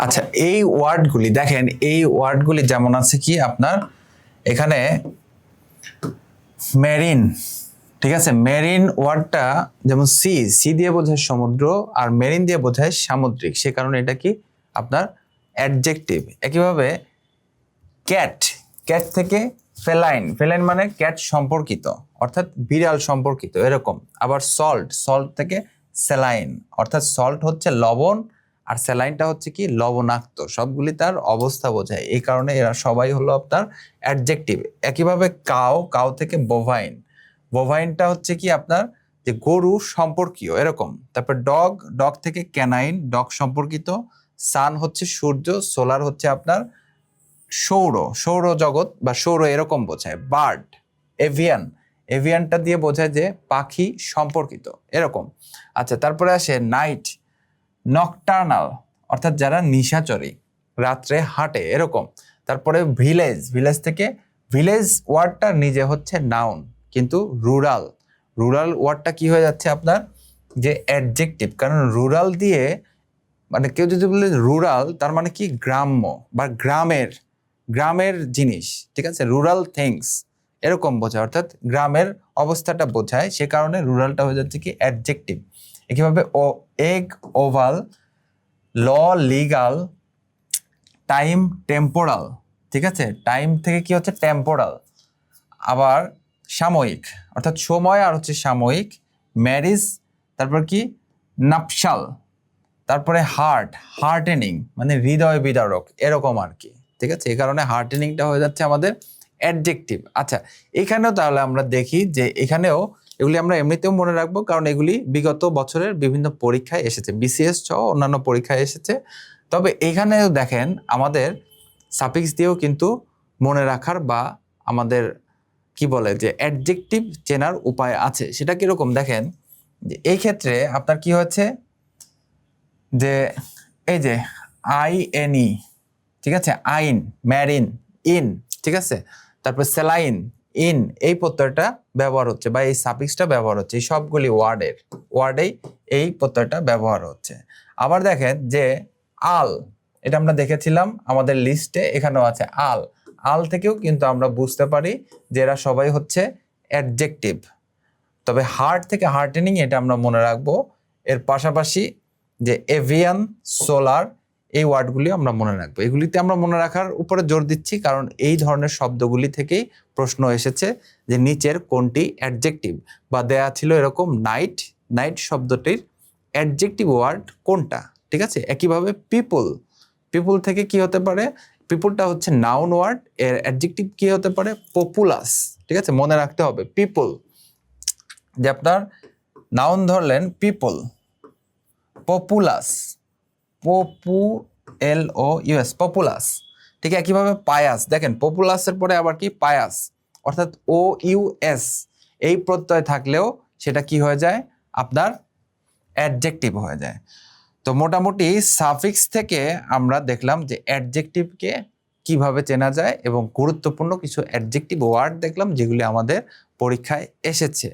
আচ্ছা, এই ওয়ার্ডগুলি দেখেন, এই ওয়ার্ডগুলি যেমন আছে কি আপনার এখানে মেরিন, ঠিক আছে। মেরিন ওয়ার্ডটা যেমন সি দিয়ে বোঝায় সমুদ্র আর মেরিন দিয়ে বোঝায় সামুদ্রিক, সে কারণে এটা কি আপনার অ্যাডজেক্টিভ। একইভাবে ক্যাট, ক্যাট থেকে ফেলাইন, ফেলাইন মানে ক্যাট সম্পর্কিত অর্থাৎ বিড়াল সম্পর্কিত এরকম। আবার সল্ট, সল্ট থেকে স্যালাইন অর্থাৎ সল্ট হচ্ছে লবণ আর স্যালাইনটা হচ্ছে কি লবণাক্ত, সবগুলি তার অবস্থা বোঝায়, এই কারণে এরা সবাই হলো আপনার অ্যাডজেক্টিভ। একইভাবে কাউ, কাউ থেকে বোভাইন, বোভাইনটা হচ্ছে কি আপনার যে গরু সম্পর্কীয় এরকম। তারপর ডগ, ডগ থেকে ক্যানাইন, ডগ সম্পর্কিত। সান হচ্ছে সূর্য, সোলার হচ্ছে আপনার সৌর, সৌরজগৎ বা সৌর এরকম বোঝায়। বার্ড, এভিয়ান, এভিয়ানটা দিয়ে বোঝায় যে পাখি সম্পর্কিত এরকম। আচ্ছা, তারপরে আসে নাইট, নকটার্নাল অর্থাৎ যারা নিশাচরী, রাত্রে হাঁটে এরকম। তারপরে ভিলেজ, ভিলেজ থেকে ভিলেজ ওয়ার্ডটা নিজে হচ্ছে নাউন, কিন্তু রুরাল, রুরাল ওয়ার্ডটা কি হয়ে যাচ্ছে আপনার যে অ্যাডজেক্টিভ, কারণ রুরাল দিয়ে মানে কেউ যদি বলে রুরাল তার মানে কি গ্রাম্য বা গ্রামের, গ্রামের জিনিস, ঠিক আছে, রুরাল থিংস এরকম বোঝায়, অর্থাৎ গ্রামের অবস্থাটা বোঝায়, সে কারণে রুরালটা হয়ে যাচ্ছে কি অ্যাডজেক্টিভ। একইভাবে ও এগ, ওভাল, ল, লিগাল, টাইম, টেম্পোরাল, ঠিক আছে, টাইম থেকে কি হচ্ছে টেম্পোরাল। আবার সাময়িক অর্থাৎ সময় আর হচ্ছে সাময়িক। ম্যারিজ, তারপর কি নাপশাল, তারপরে হার্ট, হার্টেনিং মানে হৃদয় বিদারক এরকম আর কি, ঠিক আছে, এই কারণে হার্টেনিংটা হয়ে যাচ্ছে আমাদের অ্যাডজেক্টিভ। আচ্ছা, এখানেও তাহলে আমরা দেখি যে এখানেও এগুলি আমরা এমনিতেও মনে রাখবো, কারণ এগুলি বিগত বছরের বিভিন্ন পরীক্ষায় এসেছে, বিসিএস সহ অন্যান্য পরীক্ষায় এসেছে। তবে এখানেও দেখেন আমাদের সাফিক্স দিয়েও কিন্তু মনে রাখার বা আমাদের কি বলে যে অ্যাডজেক্টিভ চেনার উপায় আছে। সেটা কিরকম দেখেন, যে এই ক্ষেত্রে আপনার কি হচ্ছে যে এই যে আইএনই, ঠিক আছে, আইন, ম্যারিন, ইন, ঠিক আছে, তারপর স্যালাইন, ইন, এই প্রত্যয়টা ব্যবহার হচ্ছে বা এই সাফিক্সটা ব্যবহার হচ্ছে, এই সবগুলি ওয়ার্ডেই এই প্রত্যয়টা ব্যবহার হচ্ছে। আবার দেখেন যে আল, এটা আমরা দেখেছিলাম আমাদের লিস্টে, এখানেও আছে আল, আল থেকেও কিন্তু আমরা বুঝতে পারি যে এরা সবাই হচ্ছে অ্যাডজেক্টিভ। তবে হার্ট থেকে হার্টেনিং এটা আমরা মনে রাখবো। এর পাশাপাশি যে এভিয়ান, সোলার, এই ওয়ার্ডগুলি আমরা মনে রাখবো। এগুলিতে আমরা মনে রাখার উপরে জোর দিচ্ছি কারণ এই ধরনের শব্দগুলি থেকেই প্রশ্ন এসেছে যে নিচের কোনটি অ্যাডজেক্টিভ, বা দেয়া ছিল এরকম নাইট, নাইট শব্দটির অ্যাডজেক্টিভ ওয়ার্ড কোনটা, ঠিক আছে। একইভাবে পিপল, পিপল থেকে কি হতে পারে, পিপলটা হচ্ছে নাউন ওয়ার্ড, এর অ্যাডজেক্টিভ কি হতে পারে পপুলাস, ঠিক আছে, মনে রাখতে হবে। পিপল যে আপনার নাউন ধরলেন পিপল, পপুলাস, POPULOUS, পপুলাস, ঠিক আছে। একইভাবে পায়াস, দেখেন পপুলাসের পরে আবার কি পায়াস, অর্থাৎ OUS এই প্রত্যয় থাকলেও সেটা কি হয়ে যায় আপনার অ্যাডজেক্টিভ হয়ে যায়। তো মোটামুটি সাফিক্স থেকে আমরা দেখলাম যে অ্যাডজেক্টিভকে কিভাবে চেনা যায় এবং গুরুত্বপূর্ণ কিছু অ্যাডজেক্টিভ ওয়ার্ড দেখলাম যেগুলি আমাদের পরীক্ষায় এসেছে।